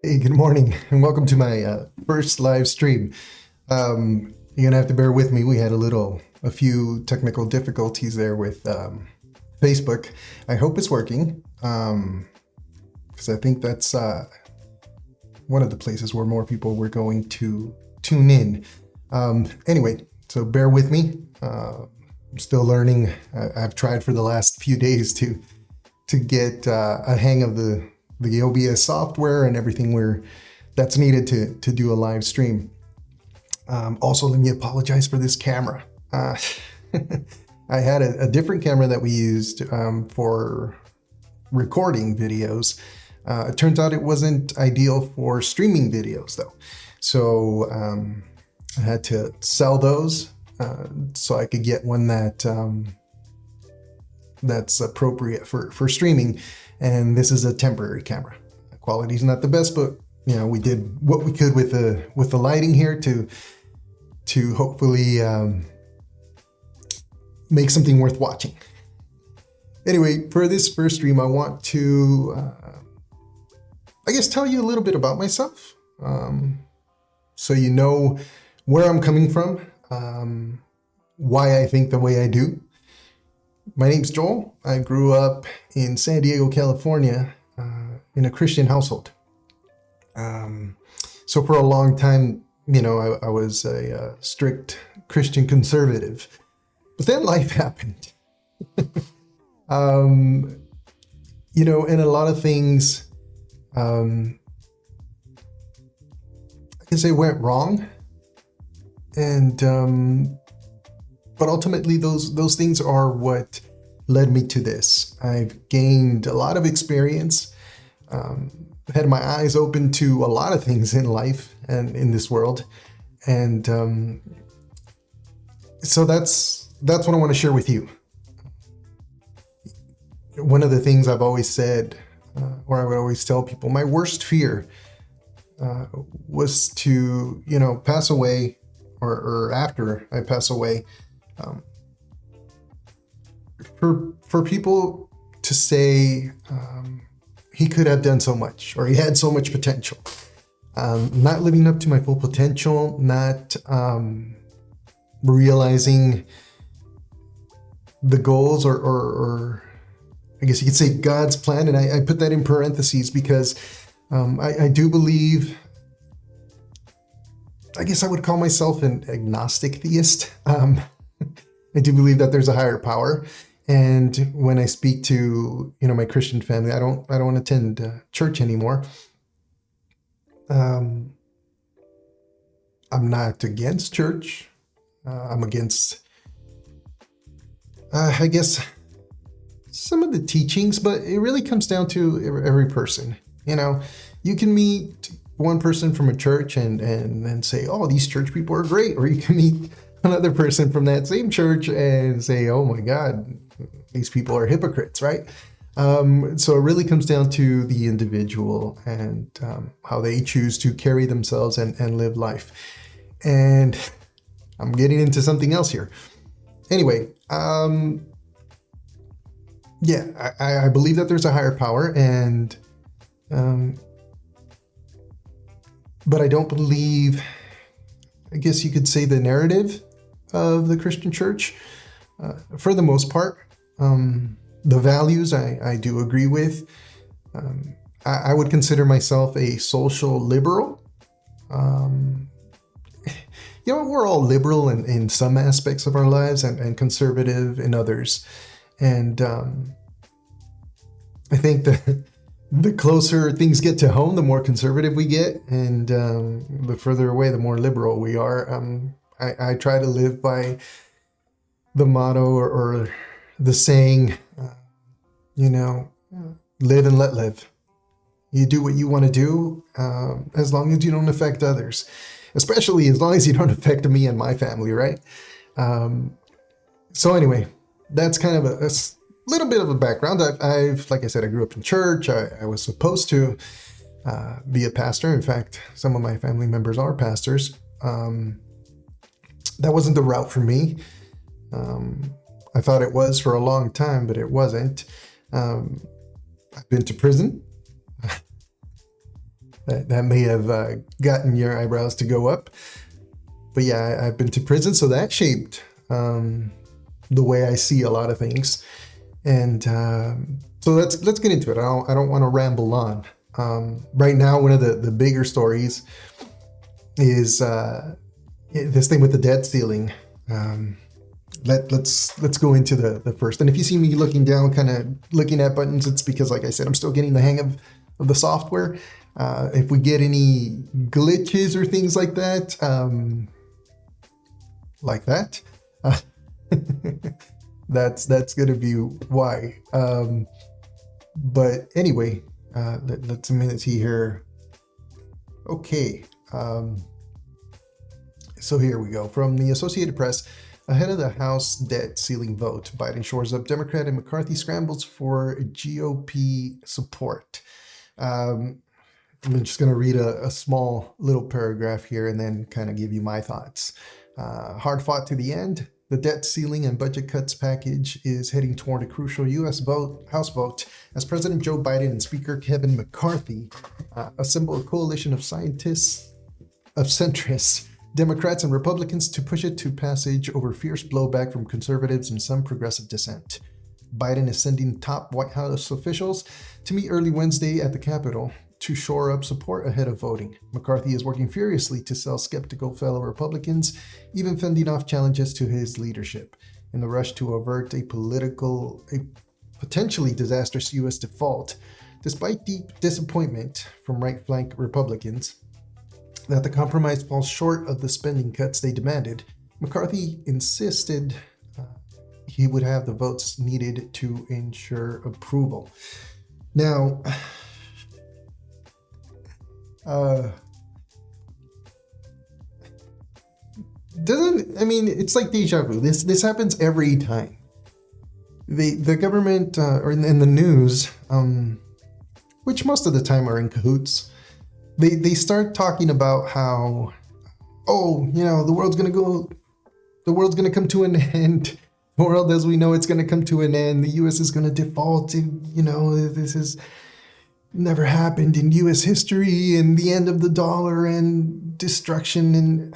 Hey, good morning, and welcome to my first live stream. You're gonna have to bear with me. We had a few technical difficulties there with Facebook. I hope it's working, because I think that's one of the places where more people were going to tune in. Anyway, so bear with me. I'm still learning. I've tried for the last few days to get a hang of the OBS software and everything that's needed to do a live stream. Also, let me apologize for this camera. I had a different camera that we used for recording videos. It turns out it wasn't ideal for streaming videos though. So I had to sell those so I could get one that's appropriate for streaming. And this is a temporary camera. The quality's not the best, but we did what we could with the lighting here to hopefully make something worth watching. Anyway, for this first stream, I want to, tell you a little bit about myself, so you know where I'm coming from, why I think the way I do. My name's Joel. I grew up in San Diego, California, in a Christian household. So for a long time, I was a strict Christian conservative. But then life happened. And a lot of things, I can say went wrong. And but ultimately, those things are what led me to this. I've gained a lot of experience, had my eyes open to a lot of things in life and in this world. And so that's what I want to share with you. One of the things I've always said, or I would always tell people, my worst fear was to, pass away, or after I pass away, for people to say he could have done so much, or he had so much potential, not living up to my full potential, not realizing the goals, or I guess you could say God's plan. And I put that in parentheses because I do believe, I guess I would call myself an agnostic theist. I do believe that there's a higher power. And when I speak to, my Christian family, I don't attend church anymore. I'm not against church. I'm against, I guess, some of the teachings, but it really comes down to every person. You can meet one person from a church and say, oh, these church people are great. Or you can meet another person from that same church and say, oh my God, these people are hypocrites, right? So it really comes down to the individual and how they choose to carry themselves and live life. And I'm getting into something else here. Anyway, I believe that there's a higher power, and but I don't believe, I guess you could say, the narrative of the Christian church, for the most part. The values I do agree with. I would consider myself a social liberal. We're all liberal in some aspects of our lives and conservative in others. And I think that the closer things get to home, the more conservative we get, and the further away, the more liberal we are. I try to live by the motto or the saying, live and let live. You do what you want to do, as long as you don't affect others, especially as long as you don't affect me and my family, right? So anyway, that's kind of a little bit of a background. Like I said, I grew up in church. I was supposed to be a pastor. In fact, some of my family members are pastors. That wasn't the route for me. I thought it was for a long time, but it wasn't. I've been to prison. that may have gotten your eyebrows to go up. But yeah, I've been to prison, so that shaped the way I see a lot of things. And so let's get into it. I don't want to ramble on. Right now, one of the bigger stories is this thing with the debt ceiling. Let's go into the first. And if you see me looking down, kind of looking at buttons, it's because, like I said, I'm still getting the hang of the software. If we get any glitches or things like that, that's gonna be why. But anyway, let's see here. Okay. So here we go. From the Associated Press, ahead of the House debt ceiling vote, Biden shores up Democrat and McCarthy scrambles for GOP support. I'm just going to read a small little paragraph here and then kind of give you my thoughts. Hard fought to the end. The debt ceiling and budget cuts package is heading toward a crucial U.S. House vote as President Joe Biden and Speaker Kevin McCarthy assemble a coalition of centrists, Democrats and Republicans to push it to passage over fierce blowback from conservatives and some progressive dissent. Biden is sending top White House officials to meet early Wednesday at the Capitol to shore up support ahead of voting. McCarthy is working furiously to sell skeptical fellow Republicans, even fending off challenges to his leadership. In the rush to avert a potentially disastrous U.S. default, despite deep disappointment from right-flank Republicans that the compromise falls short of the spending cuts they demanded, McCarthy insisted he would have the votes needed to ensure approval. Now, it's like deja vu. This happens every time. The government or in the news, which most of the time are in cahoots, they start talking about how, the world's gonna come to an end. The world as we know it's gonna come to an end. The U.S. is gonna default. This has never happened in U.S. history, and the end of the dollar and destruction. And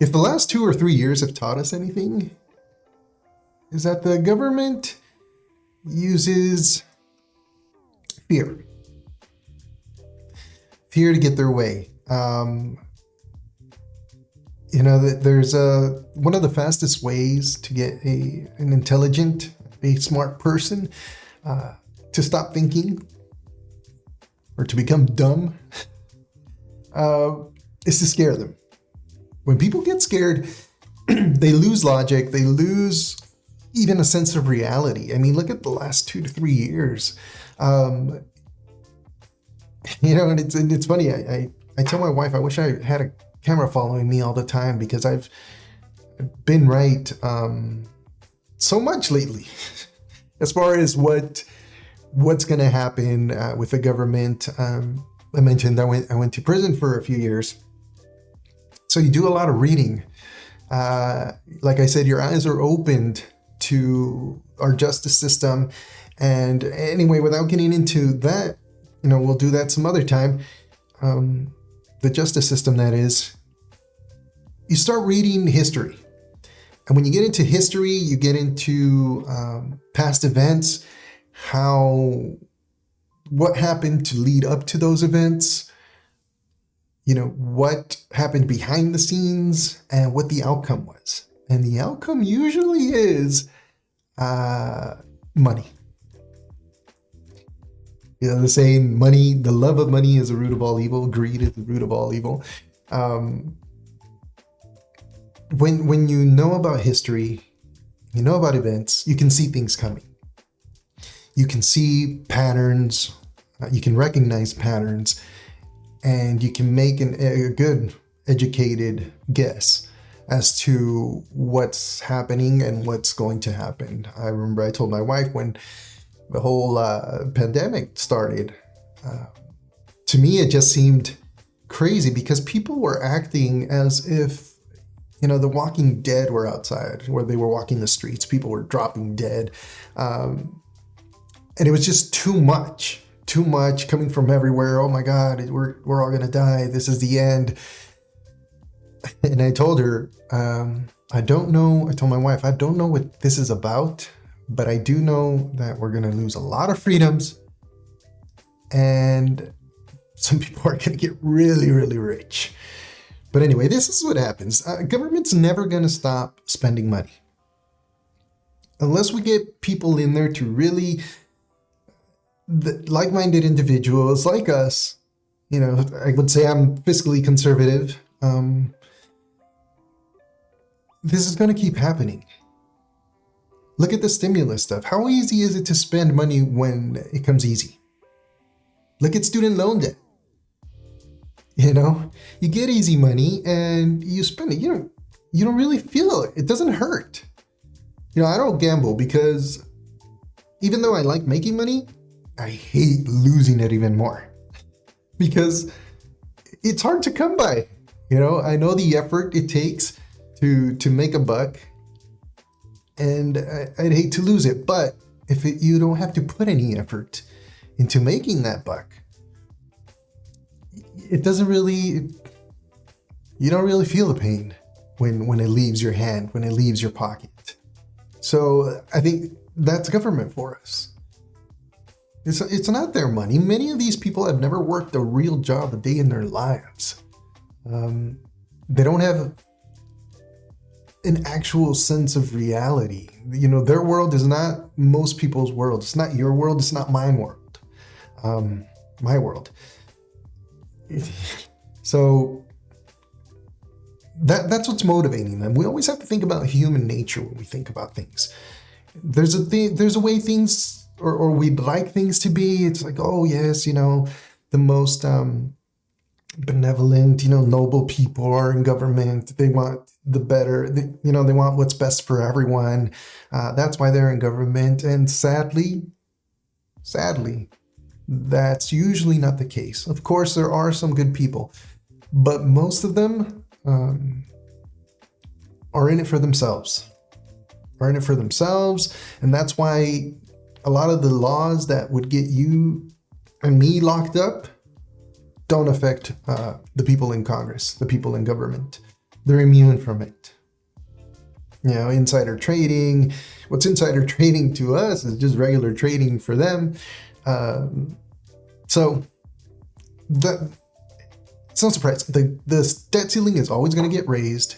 if the last 2 or 3 years have taught us anything, is that the government uses fear to get their way. There's one of the fastest ways to get an intelligent, a smart person to stop thinking or to become dumb is to scare them. When people get scared, they lose logic, they lose even a sense of reality. I mean, look at the last 2 to 3 years. And it's funny. I tell my wife I wish I had a camera following me all the time, because I've been right so much lately as far as what's going to happen with the government. I mentioned I went to prison for a few years, so you do a lot of reading. Like I said, your eyes are opened to our justice system. And anyway, without getting into that, we'll do that some other time. The justice system, that is, you start reading history. And when you get into history, you get into past events, what happened to lead up to those events, what happened behind the scenes and what the outcome was. And the outcome usually is money. The saying, money, the love of money is the root of all evil. Greed is the root of all evil. When you know about history, you know about events, you can see things coming. You can see patterns, you can recognize patterns, and you can make a good, educated guess as to what's happening and what's going to happen. I remember I told my wife when the whole pandemic started, to me it just seemed crazy, because people were acting as if the Walking Dead were outside, where they were walking the streets. People were dropping dead, and it was just too much too much coming from everywhere. Oh my God, we're all gonna die. This is the end. And I told her, I don't know. I told my wife, I don't know what this is about, but I do know that we're gonna lose a lot of freedoms, and some people are gonna get really, really rich. But anyway, this is what happens. Government's never gonna stop spending money unless we get people in there to really, like-minded individuals like us. You know, I would say I'm fiscally conservative. This is going to keep happening. Look at the stimulus stuff. How easy is it to spend money when it comes easy? Look at student loan debt. You know, you get easy money and you spend it. You don't really feel it. It doesn't hurt. You know, I don't gamble because even though I like making money, I hate losing it even more because it's hard to come by. You know, I know the effort it takes to make a buck, and I'd hate to lose it. But if you don't have to put any effort into making that buck, it doesn't really, you don't really feel the pain when it leaves your hand, when it leaves your pocket. So I think that's government for us. It's not their money. Many of these people have never worked a real job a day in their lives. They don't have an actual sense of reality. You know, their world is not most people's world. It's not your world. It's not my world. My world. So that's what's motivating them. We always have to think about human nature when we think about things. There's a way things, or we'd like things to be. It's like, oh yes, you know, the most benevolent, you know, noble people are in government. They want the better, they want what's best for everyone. That's why they're in government. And sadly, that's usually not the case. Of course, there are some good people, but most of them are in it for themselves. And that's why a lot of the laws that would get you and me locked up don't affect the people in Congress, the people in government. They're immune from it. You know, insider trading. What's insider trading to us is just regular trading for them. So it's not surprising. The debt ceiling is always going to get raised,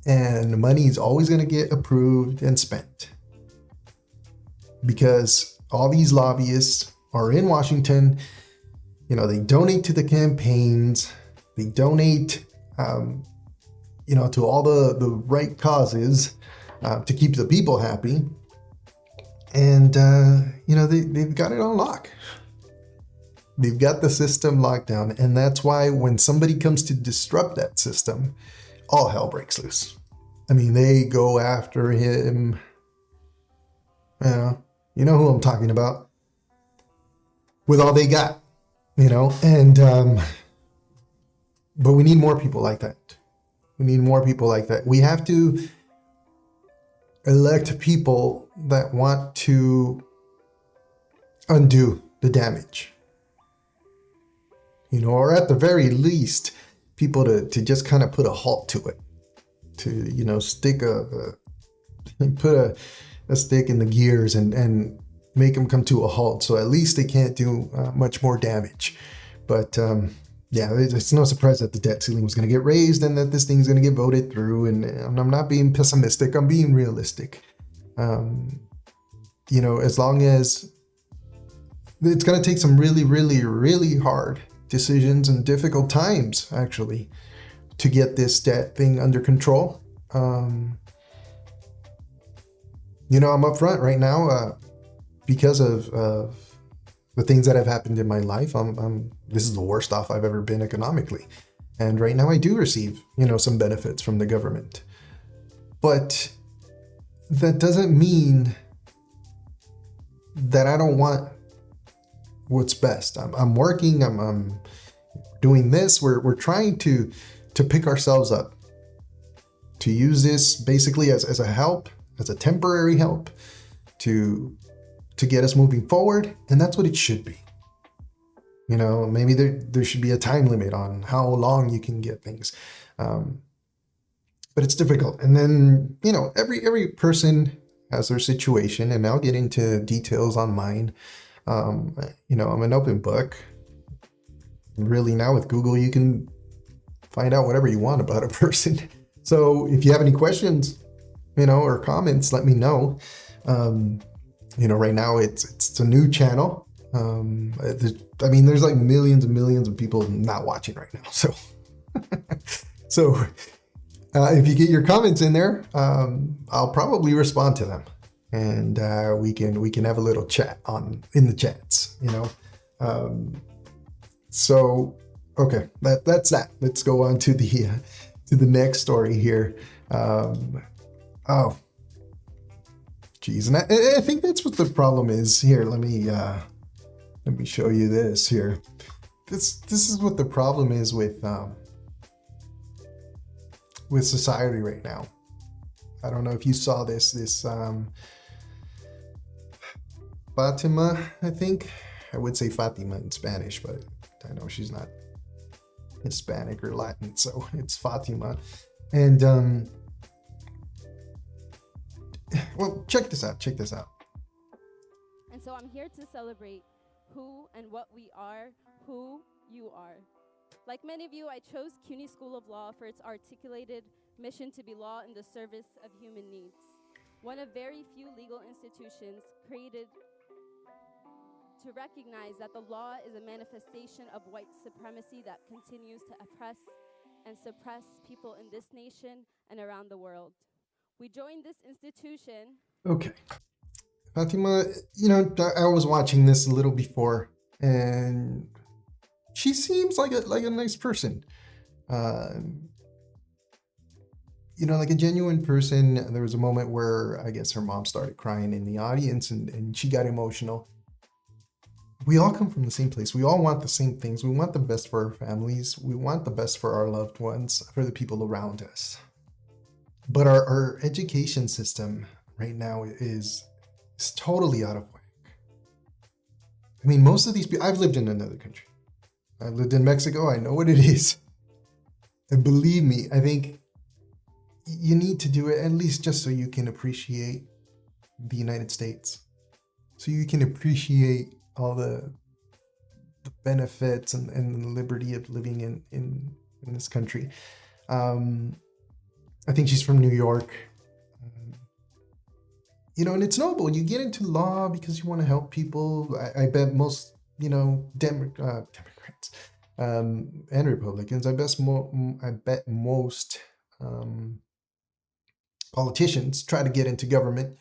and money is always going to get approved and spent because all these lobbyists are in Washington. You know, they donate to the campaigns. They donate, to all the right causes to keep the people happy. And, they've got it on lock. They've got the system locked down. And that's why when somebody comes to disrupt that system, all hell breaks loose. I mean, they go after him. You know who I'm talking about. With all they got. But we need more people like that. We have to elect people that want to undo the damage. Or at the very least, people to just kind of put a halt to it. To, stick put a stick in the gears and make them come to a halt. So at least they can't do much more damage. But it's no surprise that the debt ceiling was going to get raised and that this thing's going to get voted through. And I'm not being pessimistic. I'm being realistic. As long as it's going to take some really, really, really hard decisions and difficult times, actually, to get this debt thing under control. I'm up front right now because of the things that have happened in my life. This is the worst off I've ever been economically. And right now I do receive, some benefits from the government. But that doesn't mean that I don't want what's best. I'm working, I'm doing this. We're trying to pick ourselves up, to use this basically as a help, as a temporary help to get us moving forward. And that's what it should be. Maybe there should be a time limit on how long you can get things. Um, but it's difficult. And then, every person has their situation, and I'll get into details on mine. I'm an open book. Really, now with Google, you can find out whatever you want about a person. So if you have any questions, or comments, let me know. Right now it's a new channel. There's like millions and millions of people not watching right now. So if you get your comments in there, I'll probably respond to them, and we can have a little chat in the chats. So okay, that's that. Let's go on to the next story here. Oh, geez, and I think that's what the problem is here. Let me show you this here. This is what the problem is with society right now. I don't know if you saw this Fatima, I think. I would say Fatima in Spanish, but I know she's not Hispanic or Latin, so it's Fatima. And well, check this out. And so I'm here to celebrate who and what we are, who you are. Like many of you, I chose CUNY School of Law for its articulated mission to be law in the service of human needs. One of very few legal institutions created to recognize that the law is a manifestation of white supremacy that continues to oppress and suppress people in this nation and around the world. We joined this institution. Okay. Fatima, I was watching this a little before, and she seems like a nice person. Like a genuine person. There was a moment where I guess her mom started crying in the audience, and she got emotional. We all come from the same place. We all want the same things. We want the best for our families. We want the best for our loved ones, for the people around us. But our education system right now is totally out of whack. I mean, most of these people, I've lived in another country. I've lived in Mexico. I know what it is. And believe me, I think you need to do it at least just so you can appreciate the United States. So you can appreciate all the benefits and the liberty of living in this country. I think she's from New York. And it's noble. You get into law because you want to help people. I bet most, Democrats and Republicans, I bet most politicians try to get into government,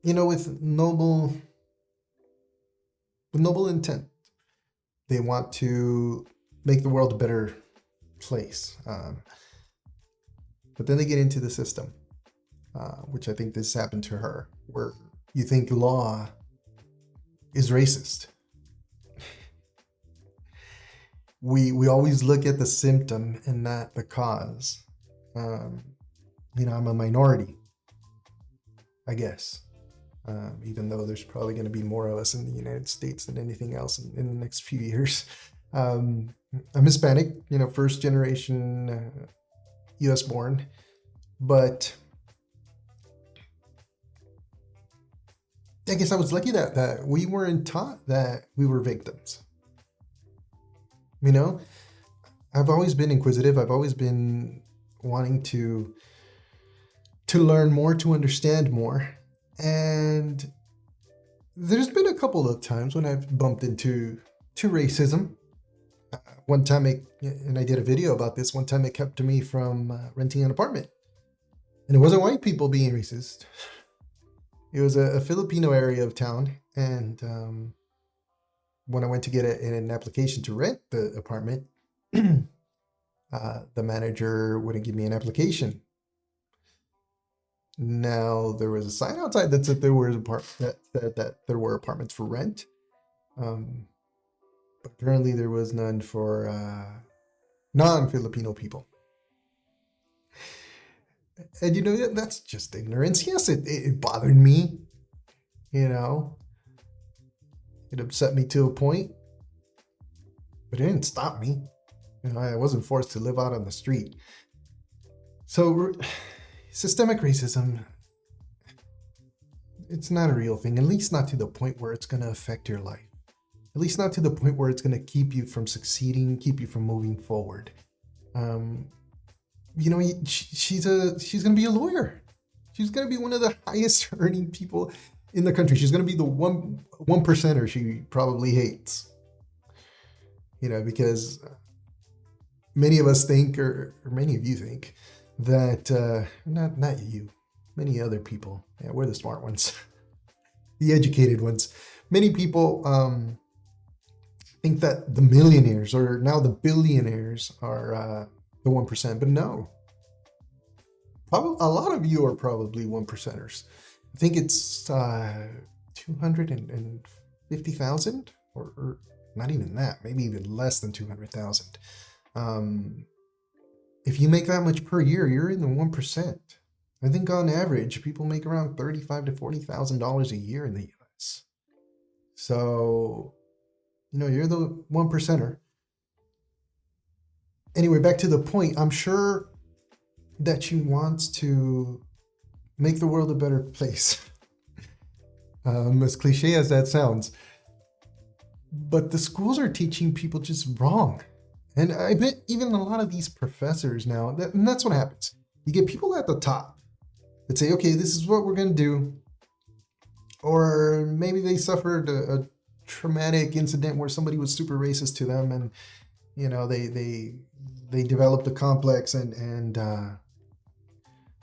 with noble intent. They want to make the world a better place. But then they get into the system, which I think this happened to her, where you think law is racist. We always look at the symptom and not the cause. I'm a minority, I guess. Even though there's probably going to be more of us in the United States than anything else in the next few years. I'm Hispanic, first generation U.S. born, but I guess I was lucky that we weren't taught that we were victims. I've always been inquisitive. I've always been wanting to learn more, to understand more. And there's been a couple of times when I've bumped into racism. One time, and I did a video about this, one time it kept me from renting an apartment. And it wasn't white people being racist. It was a Filipino area of town. And when I went to get an application to rent the apartment, the manager wouldn't give me an application. Now, there was a sign outside that said there were apartments for rent. But apparently there was none for non-Filipino people. And that's just ignorance. Yes, it bothered me, It upset me to a point, but it didn't stop me. I wasn't forced to live out on the street. So systemic racism, it's not a real thing, at least not to the point where it's going to affect your life. At least not to the point where it's going to keep you from succeeding, keep you from moving forward. She's going to be a lawyer. She's going to be one of the highest earning people in the country. She's going to be the one percenter she probably hates. Because many of us think, or many of you think, that not you, many other people. Yeah, we're the smart ones, the educated ones. Many people think that the millionaires or now the billionaires are the 1%, but no. Probably a lot of you are probably 1%ers. I think it's 250,000 or not even that, maybe even less than 200,000. If you make that much per year, you're in the 1%. I think on average, people make around $35,000 to $40,000 a year in the US. So, you're the 1%er. Anyway, back to the point. I'm sure that she wants to make the world a better place. As cliche as that sounds. But the schools are teaching people just wrong. And I bet even a lot of these professors now, and that's what happens. You get people at the top that say, okay, this is what we're going to do. Or maybe they suffered a traumatic incident where somebody was super racist to them, and they developed a complex, and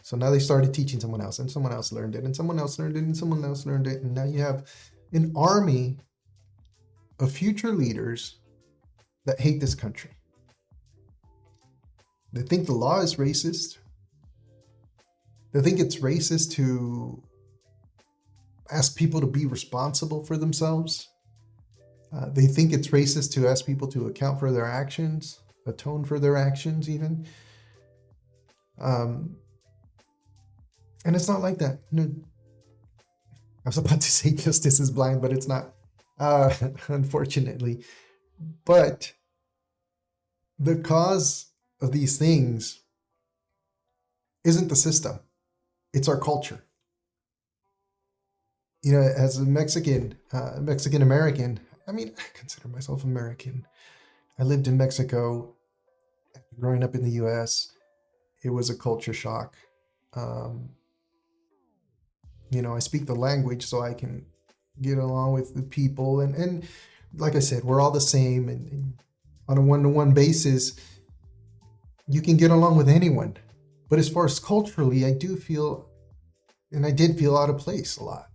so now they started teaching someone else, and someone else learned it, and someone else learned it, and someone else learned it, and now you have an army of future leaders that hate this country. They think the law is racist. They think it's racist to ask people to be responsible for themselves. They think it's racist to ask people to account for their actions, atone for their actions even. And it's not like that. I was about to say justice is blind, but it's not, unfortunately. But the cause of these things isn't the system. It's our culture. As a Mexican American, I consider myself American. I lived in Mexico. Growing up in the US, it was a culture shock. I speak the language so I can get along with the people. And like I said, we're all the same. And on a one-to-one basis, you can get along with anyone. But as far as culturally, I do feel, and I did feel out of place a lot.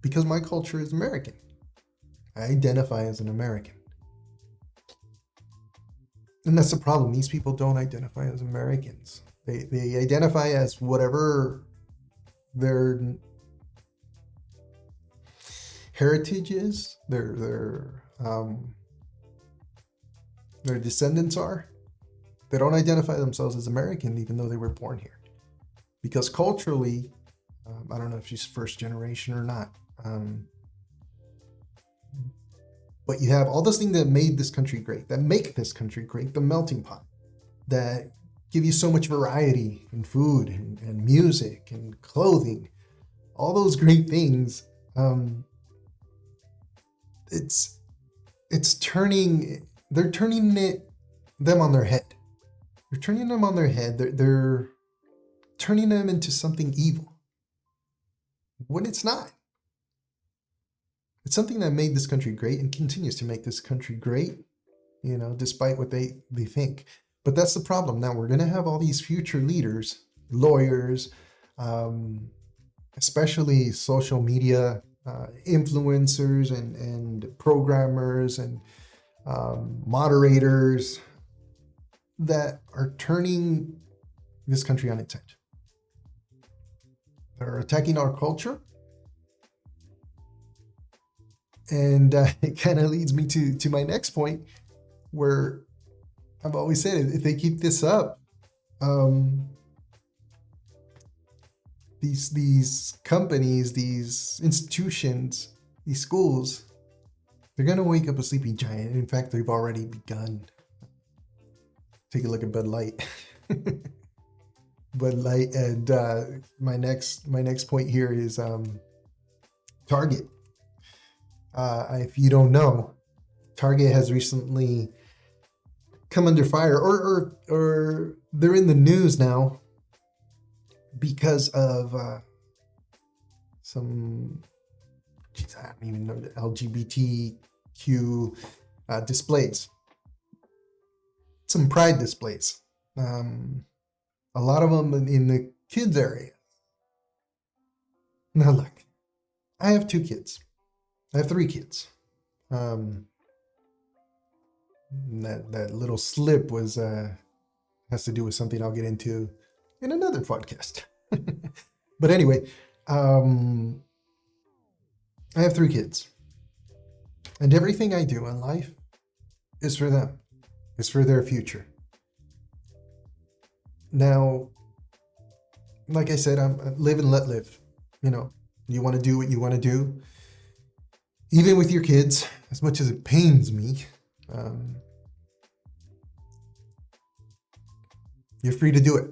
Because my culture is American. I identify as an American. And that's the problem. These people don't identify as Americans. They identify as whatever their heritage is, their descendants are. They don't identify themselves as American, even though they were born here. Because culturally, I don't know if she's first generation or not. But you have all those things that made this country great, that make this country great, the melting pot, that give you so much variety in food and music and clothing, all those great things. They're turning them on their head. They're turning them on their head. They're turning them into something evil when it's not. It's something that made this country great and continues to make this country great, despite what they think. But that's the problem. Now we're going to have all these future leaders, lawyers, especially social media influencers and programmers and moderators that are turning this country on its head. They're attacking our culture. And it kind of leads me to my next point, where I've always said, if they keep this up, these companies, these institutions, these schools, they're going to wake up a sleeping giant. In fact, they've already begun. Take a look at Bud Light. Bud Light, and my next point here is Target. If you don't know, Target has recently come under fire, or they're in the news now because of some, I don't even know, the LGBTQ displays, some pride displays. A lot of them in the kids area. Now look, I have 2 kids. I have 3 kids. That little slip was has to do with something I'll get into in another podcast. But anyway, I have 3 kids, and everything I do in life is for them. It's for their future. Now, like I said, I'm live and let live. You know, you want to do what you want to do, even with your kids, as much as it pains me. You're free to do it.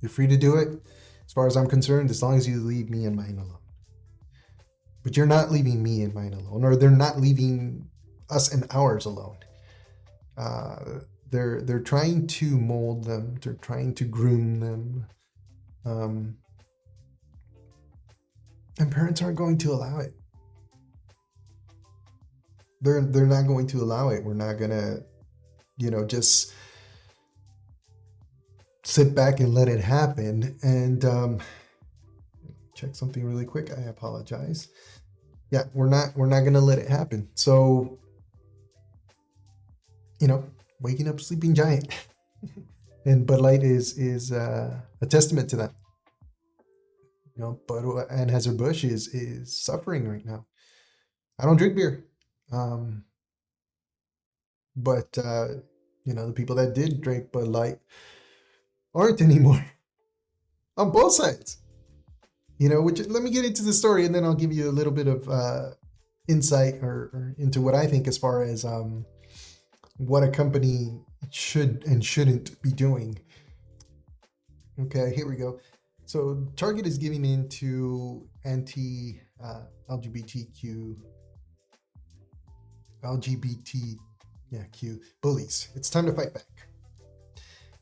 You're free to do it, as far as I'm concerned, as long as you leave me and mine alone. But you're not leaving me and mine alone, or they're not leaving us and ours alone. They're trying to mold them. They're trying to groom them. And parents aren't going to allow it. They're not going to allow it. We're not gonna, just sit back and let it happen. And check something really quick. I apologize. Yeah, we're not gonna let it happen. So, waking up sleeping giant. And Bud Light is a testament to that. Bud Anheuser-Busch is suffering right now. I don't drink beer. But the people that did drink Bud Light aren't anymore. On both sides. Which, let me get into the story, and then I'll give you a little bit of insight or into what I think as far as what a company should and shouldn't be doing. Okay, here we go. So Target is giving in to anti-LGBTQ bullies. It's time to fight back.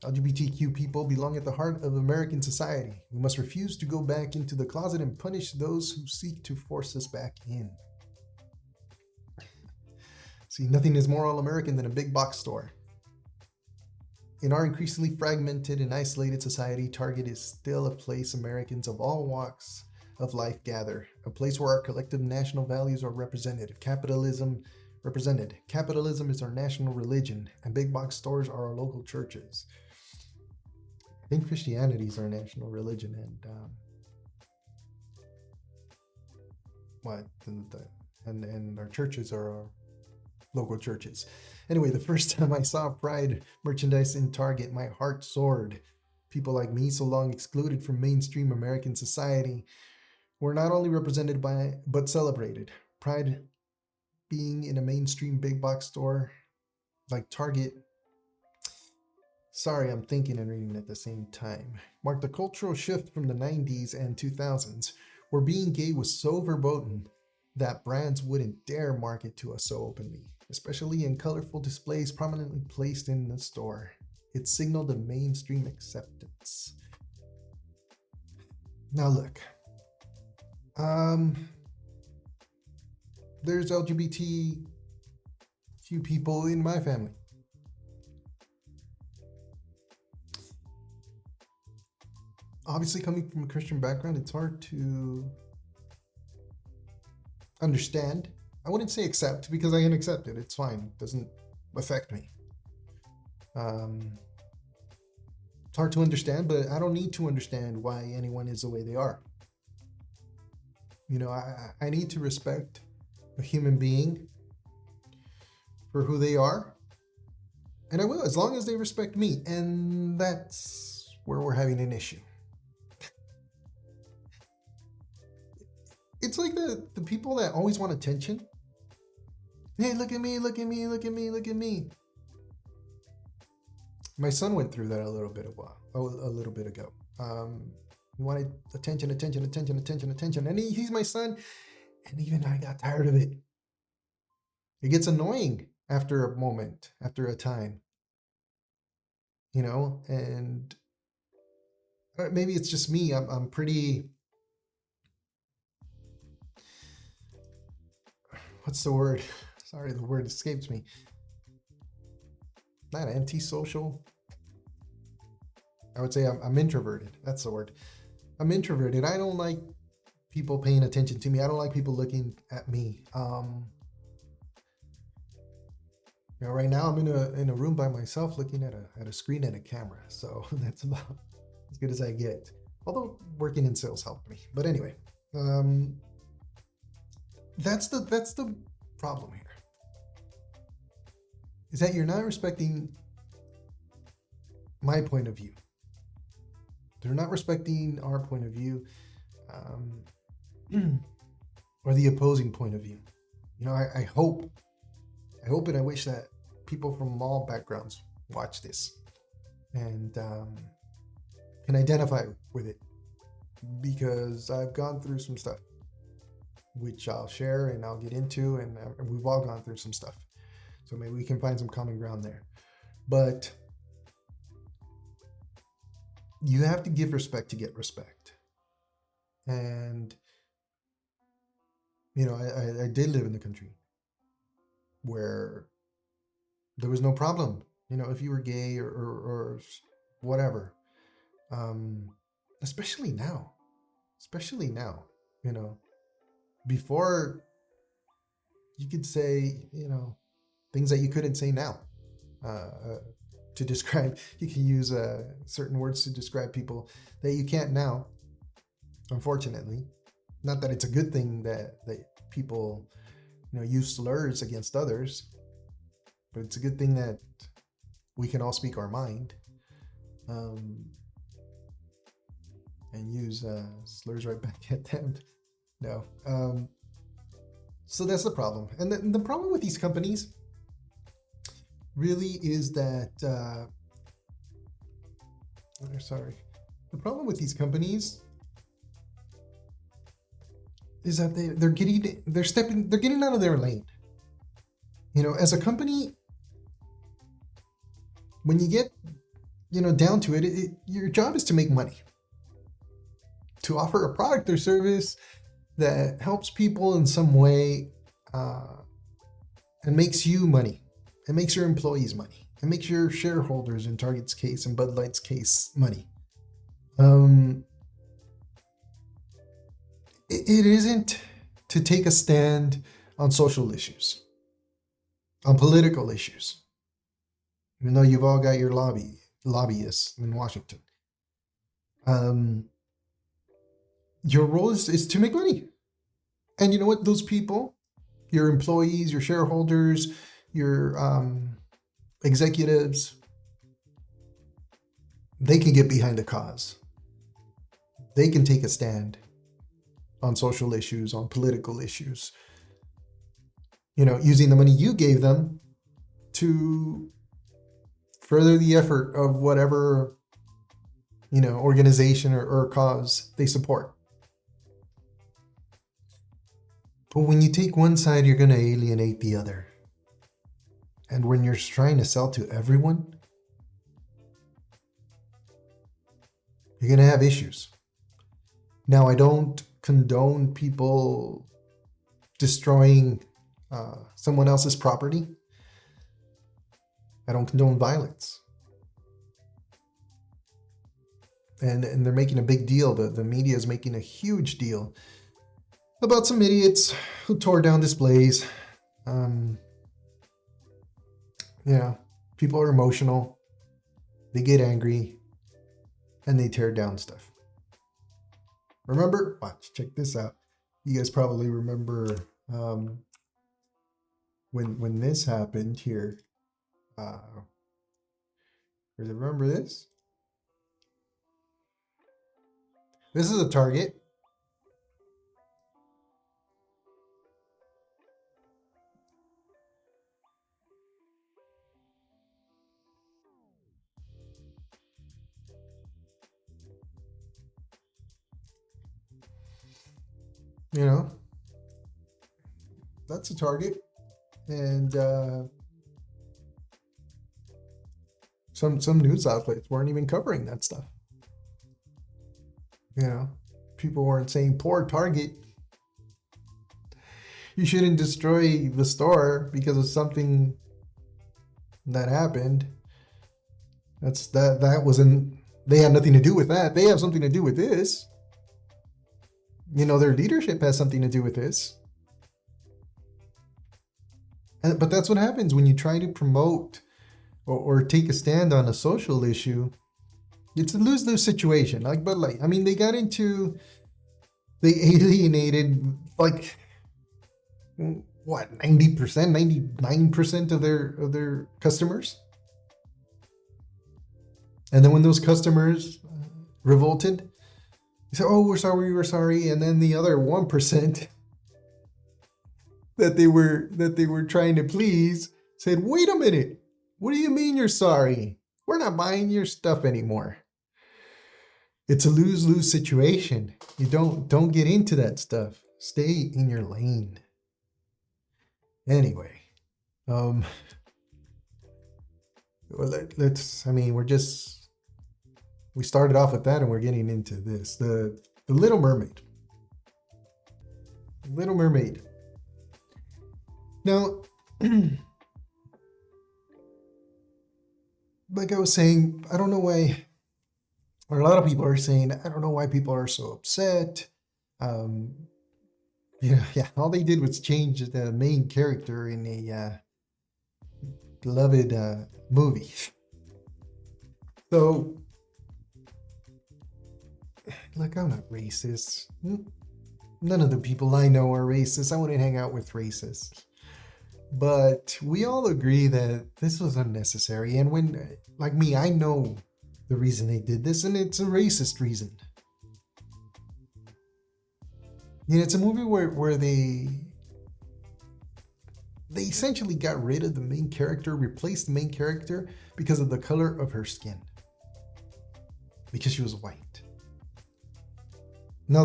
LGBTQ people belong at the heart of American society. We must refuse to go back into the closet and punish those who seek to force us back in. See, nothing is more all-American than a big box store. In our increasingly fragmented and isolated society, Target is still a place Americans of all walks of life gather, a place where our collective national values are represented. Capitalism is our national religion, and big box stores are our local churches. I think Christianity is our national religion, and our churches are our local churches. Anyway, the first time I saw Pride merchandise in Target, my heart soared. People like me, so long excluded from mainstream American society, were not only represented but celebrated. Pride being in a mainstream big box store like Target, sorry, I'm thinking and reading at the same time, marked a cultural shift from the 90s and 2000s, where being gay was so verboten that brands wouldn't dare market to us so openly, especially in colorful displays prominently placed in the store. It signaled a mainstream acceptance. Now look, there's LGBTQ people in my family. Obviously, coming from a Christian background, it's hard to understand. I wouldn't say accept, because I can accept it. It's fine. It doesn't affect me. It's hard to understand, but I don't need to understand why anyone is the way they are. I need to respect a human being for who they are, and I will, as long as they respect me. And that's where we're having an issue. It's like the people that always want attention. Hey, look at me, look at me, look at me, look at me. My son went through that a little bit ago. He wanted attention, attention, attention, attention, attention. And he's my son. And even I got tired of it. It gets annoying after a moment, after a time, and maybe it's just me. I'm pretty, what's the word? Sorry, the word escapes me. Not antisocial. I would say I'm introverted. That's the word. I'm introverted. I don't like people paying attention to me. I don't like people looking at me. Right now I'm in a room by myself looking at a screen and a camera. So that's about as good as I get. Although working in sales helped me. But anyway, that's the problem here. Is that you're not respecting my point of view. They're not respecting our point of view, or the opposing point of view. I hope and I wish that people from all backgrounds watch this and can identify with it, because I've gone through some stuff, which I'll share and I'll get into, and we've all gone through some stuff. So maybe we can find some common ground there. But you have to give respect to get respect. And, I did live in the country where there was no problem, if you were gay or whatever. Especially now, before you could say, things that you couldn't say now. To describe, you can use certain words to describe people that you can't now, unfortunately. Not that it's a good thing that people, use slurs against others, but it's a good thing that we can all speak our mind, and use slurs right back at them. No. So that's the problem. And the problem with these companies really is that the problem with these companies is that they're getting out of their lane. As a company, when you get down to it, your job is to make money, to offer a product or service that helps people in some way, and makes you money. It makes your employees money. It makes your shareholders, in Target's case and Bud Light's case, money. It isn't to take a stand on social issues, on political issues, even though you've all got your lobbyists in Washington. Your role is to make money. And you know what? Those people, your employees, your shareholders, your executives, they can get behind a cause. They can take a stand on social issues, on political issues, using the money you gave them to further the effort of whatever, organization or cause they support. But when you take one side, you're going to alienate the other. And when you're trying to sell to everyone, you're going to have issues. Now, I don't condone people destroying someone else's property. I don't condone violence. And they're making a big deal. The media is making a huge deal about some idiots who tore down displays. People are emotional. They get angry. And they tear down stuff. Remember? Watch, check this out. You guys probably remember when this happened here. Remember this? This is a Target. You know, that's a target. And some news outlets weren't even covering that stuff. You know, people weren't saying poor Target. You shouldn't destroy the store because of something that happened. That wasn't. They had nothing to do with that. They have something to do with this. Their leadership has something to do with this. But that's what happens when you try to promote or take a stand on a social issue. It's a lose-lose situation. Like Bud Light. I mean, they alienated like what 90%, 99% of their customers. And then when those customers revolted, they said, "Oh, we're sorry," and then the other 1% that they were trying to please said, "Wait a minute, what do you mean you're sorry? We're not buying your stuff anymore." It's a lose-lose situation. You don't get into that stuff. Stay in your lane. Anyway, well, let's. I mean, we started off with that, and we're getting into this. The Little Mermaid. Little Mermaid. Now, like I was saying, I don't know why, or a lot of people are saying, I don't know why people are so upset. Yeah, all they did was change the main character in a beloved movie. So, look, I'm not racist. None of the people I know are racist. I wouldn't hang out with racists. But we all agree that this was unnecessary. And when, like me, I know the reason they did this, and it's a racist reason. It's a movie where they essentially got rid of the main character, replaced the main character because of the color of her skin. Because she was white. Now,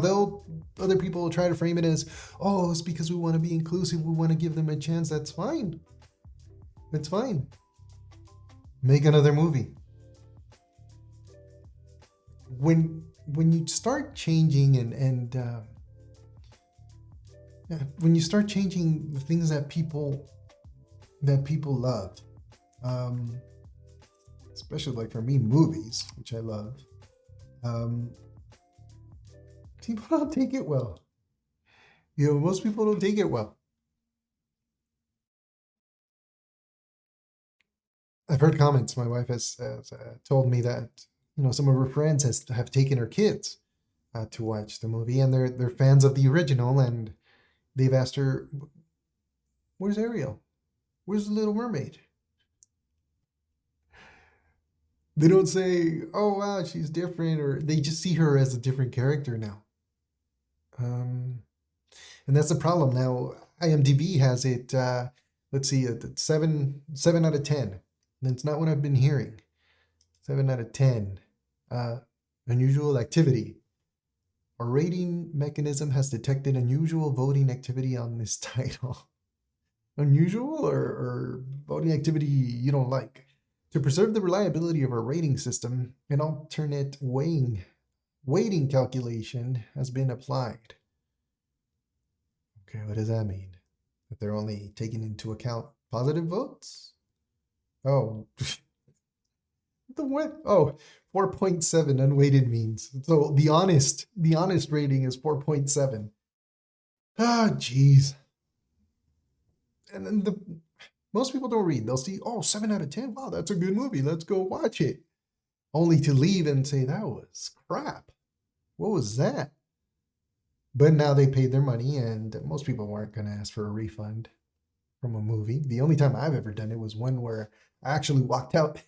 other people will try to frame it as, oh, it's because we want to be inclusive, we want to give them a chance. That's fine. That's fine. Make another movie. When you start changing and when you start changing the things that people love, especially like for me, movies, which I love, people don't take it well. Most people don't take it well. I've heard comments. My wife has told me that some of her friends have taken her kids to watch the movie, and they're fans of the original, and they've asked her, "Where's Ariel? Where's the Little Mermaid?" They don't say, "Oh wow, she's different," or they just see her as a different character now. And that's the problem. Now, IMDb has it, let's see, 7 out of 10. And it's not what I've been hearing. 7 out of 10. Unusual activity. Our rating mechanism has detected unusual voting activity on this title. Unusual or voting activity you don't like? To preserve the reliability of our rating system, an alternate weighting calculation has been applied. Okay, what does that mean? That they're only taking into account positive votes? Oh, the what? Oh, 4.7 unweighted means. So the honest rating is 4.7. Ah, jeez. And then most people don't read. They'll see, 7 out of 10. Wow, that's a good movie. Let's go watch it. Only to leave and say, that was crap. What was that? But now they paid their money, and most people weren't going to ask for a refund from a movie. The only time I've ever done it was one where I actually walked out.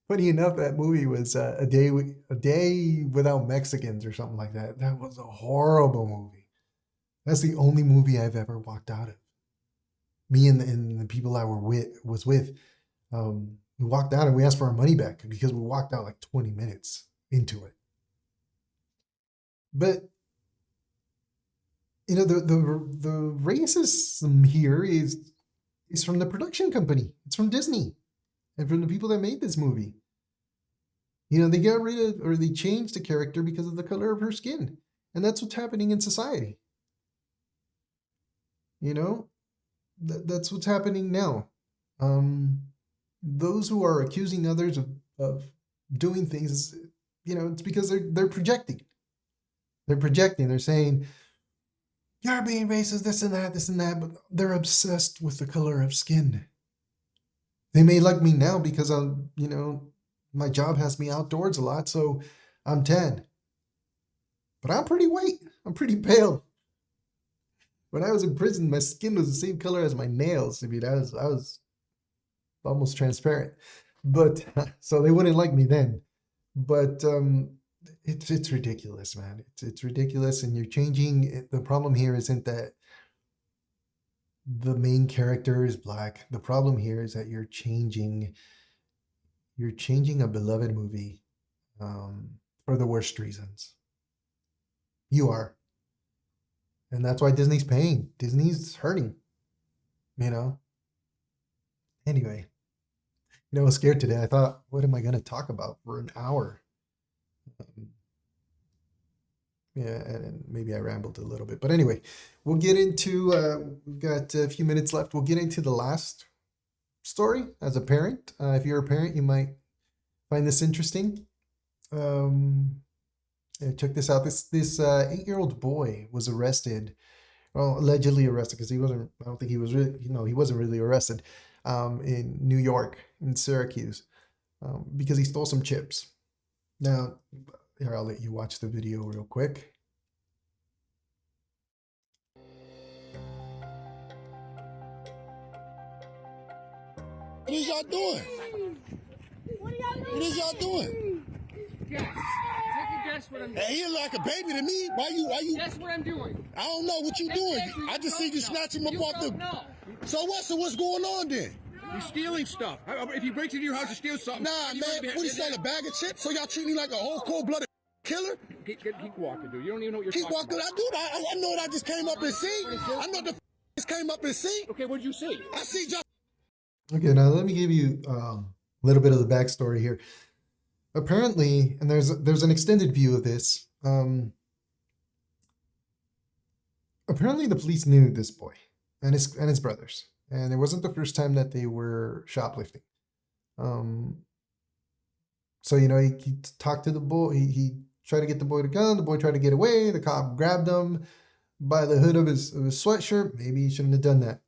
Funny enough, that movie was a day without Mexicans or something like that. That was a horrible movie. That's the only movie I've ever walked out of. Me and the people I was with, we walked out and we asked for our money back because we walked out like 20 minutes into it. But the racism here is from the production company. It's from Disney and from the people that made this movie. They got rid of, or they changed the character because of the color of her skin, and that's what's happening in society. You know, that's what's happening now. Um, those who are accusing others of doing things, it's because they're projecting. They're projecting. They're saying you're being racist, this and that, but they're obsessed with the color of skin. They may like me now because my job has me outdoors a lot, so I'm tan. But I'm pretty white. I'm pretty pale. When I was in prison, my skin was the same color as my nails. I mean, I was almost transparent. But so they wouldn't like me then. But it's ridiculous, man. It's ridiculous, and you're changing it. The problem here isn't that the main character is black. The problem here is that you're changing a beloved movie for the worst reasons. You are. And that's why Disney's paying. Disney's hurting, you know? Anyway, I was scared today. I thought, what am I going to talk about for an hour? Um, yeah, and maybe I rambled a little bit. But anyway, we'll get into, we've got a few minutes left. We'll get into the last story as a parent. If you're a parent, you might find this interesting. Check this out. This 8-year-old boy was arrested, well, allegedly arrested because he wasn't. I don't think he was really. He wasn't really arrested in New York, in Syracuse, because he stole some chips. Now, here I'll let you watch the video real quick. What is y'all doing? What is y'all doing? Guess. Take a guess what I'm doing. Hey, he like a baby to me. Why you? Guess what I'm doing. I don't know what you doing. I just see you snatch him up off the. No. So what? So what's going on then? You're stealing stuff. If you break into your house to steal something. Nah, man. What is that? A bag of chips? So y'all treat me like a whole cold-blooded killer? Keep walking, dude. You don't even know what you're Keep talking walking. about. I know what I just came up and see. I know the just came up and see. Okay, what did you see? I see just. Okay, now let me give you a little bit of the backstory here. Apparently, and there's an extended view of this. Apparently, the police knew this boy and his brothers, and it wasn't the first time that they were shoplifting. So he talked to the boy. He tried to get the boy to come. The boy tried to get away. The cop grabbed him by the hood of his sweatshirt. Maybe he shouldn't have done that.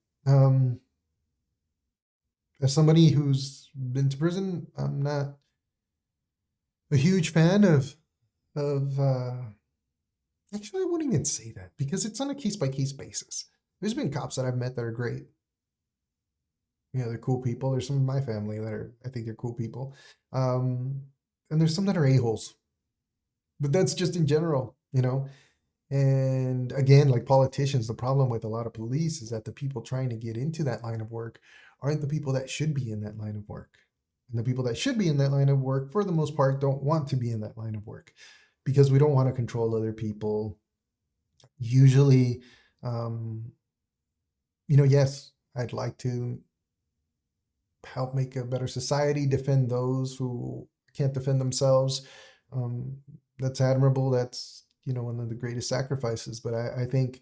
As somebody who's been to prison, I'm not a huge fan of actually, I wouldn't even say that because it's on a case by case basis. There's been cops that I've met that are great. They're cool people. There's some of my family that I think they're cool people. And there's some that are a-holes. But that's just in general. And again, like politicians, the problem with a lot of police is that the people trying to get into that line of work aren't the people that should be in that line of work. And the people that should be in that line of work, for the most part, don't want to be in that line of work because we don't want to control other people. Usually, yes, I'd like to help make a better society, defend those who can't defend themselves. That's admirable. That's, one of the greatest sacrifices. But I think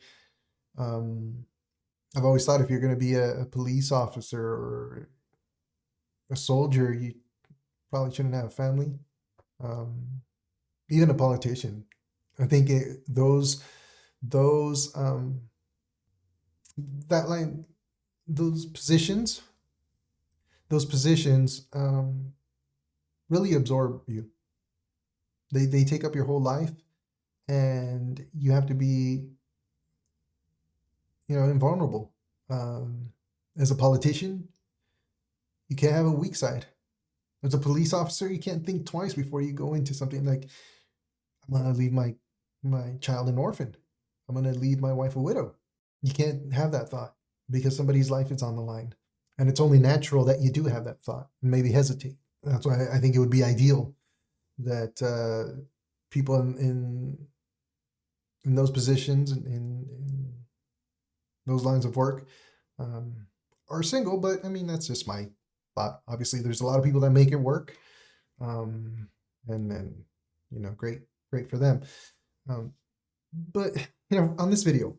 I've always thought if you're going to be a police officer or a soldier, you probably shouldn't have a family. Even a politician. I think those positions really absorb you. They take up your whole life, and you have to be, invulnerable. As a politician, you can't have a weak side. As a police officer, you can't think twice before you go into something like, I'm going to leave my child an orphan. I'm going to leave my wife a widow. You can't have that thought because somebody's life is on the line. And it's only natural that you do have that thought and maybe hesitate. That's why I think it would be ideal that people in in those positions and in those lines of work are single. But I mean, that's just my thought. Obviously, there's a lot of people that make it work, and then great for them. But on this video,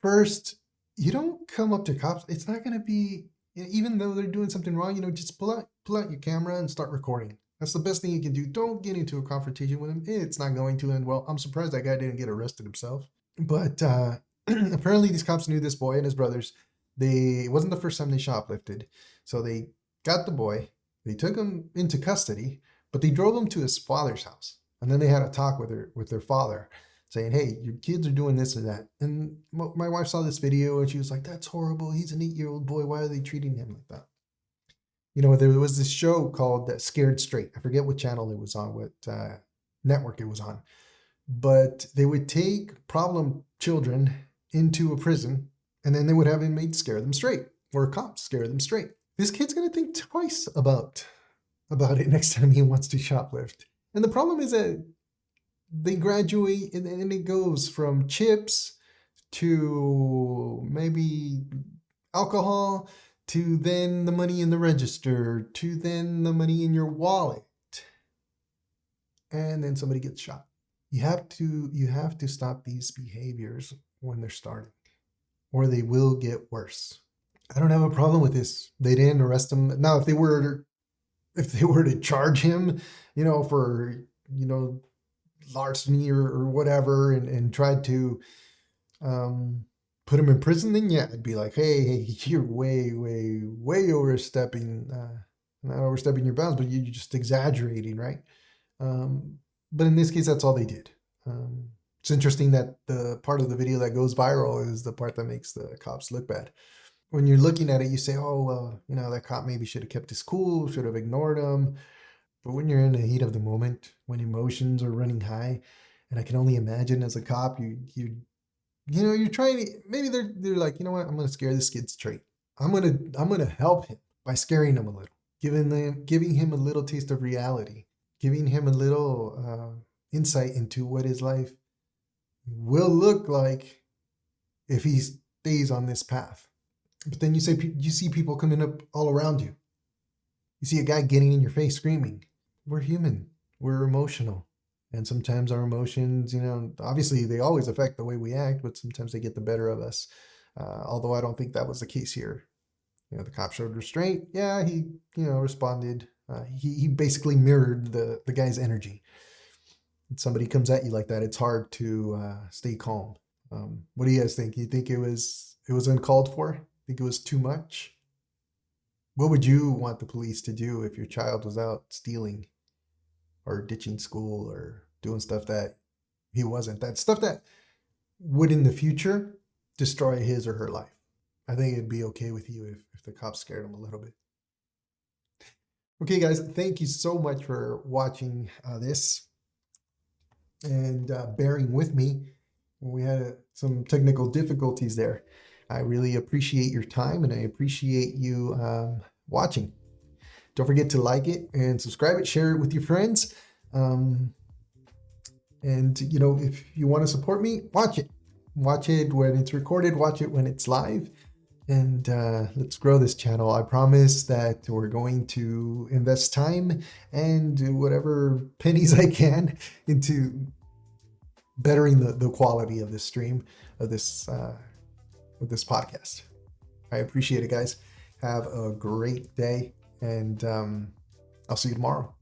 first, you don't come up to cops. It's not going to be, even though they're doing something wrong, just pull out your camera and start recording. That's the best thing you can do. Don't get into a confrontation with him. It's not going to end well. I'm surprised that guy didn't get arrested himself. But apparently these cops knew this boy and his brothers. It wasn't the first time they shoplifted. So they got the boy. They took him into custody, but they drove him to his father's house. And then they had a talk with their father, saying, hey, your kids are doing this or that. And my wife saw this video and she was like, that's horrible. He's an 8-year-old boy. Why are they treating him like that? There was this show called Scared Straight. I forget what channel it was on, what network it was on. But they would take problem children into a prison, and then they would have inmates scare them straight, or cops scare them straight. This kid's going to think twice about it next time he wants to shoplift. And the problem is that they graduate, and it goes from chips to maybe alcohol, to then the money in the register, to then the money in your wallet, and then somebody gets shot. You have to stop these behaviors when they're starting, or they will get worse. I don't have a problem with this. They didn't arrest him. Now, if they were to charge him, for larceny or whatever, and tried to put him in prison, then yeah, I'd be like, hey, you're way overstepping, not overstepping your bounds, but you're just exaggerating, right? But in this case, that's all they did. It's interesting that the part of the video that goes viral is the part that makes the cops look bad. When you're looking at it, you say, oh, well, that cop maybe should have kept his cool, should have ignored him. But when you're in the heat of the moment, when emotions are running high, and I can only imagine as a cop, you're trying to, maybe they're like, you know what, I'm going to scare this kid straight. I'm going to help him by scaring him a little, giving him a little taste of reality, giving him a little insight into what his life will look like if he stays on this path. But then you see people coming up all around you. You see a guy getting in your face screaming. We're human. We're emotional. And sometimes our emotions, obviously they always affect the way we act, but sometimes they get the better of us. Although I don't think that was the case here. The cop showed restraint. Yeah, he, responded. He basically mirrored the guy's energy. When somebody comes at you like that, it's hard to stay calm. What do you guys think? You think it was uncalled for? Think it was too much? What would you want the police to do if your child was out stealing or ditching school or doing stuff that he wasn't? That stuff that would in the future destroy his or her life. I think it'd be okay with you if the cops scared him a little bit. Okay, guys, thank you so much for watching this and bearing with me when we had some technical difficulties there. I really appreciate your time, and I appreciate you watching. Don't forget to like it and subscribe it, share it with your friends. And if you want to support me, watch it. Watch it when it's recorded, watch it when it's live. And let's grow this channel. I promise that we're going to invest time and do whatever pennies I can into bettering the quality of this stream, of this podcast. I appreciate it, guys. Have a great day, and I'll see you tomorrow.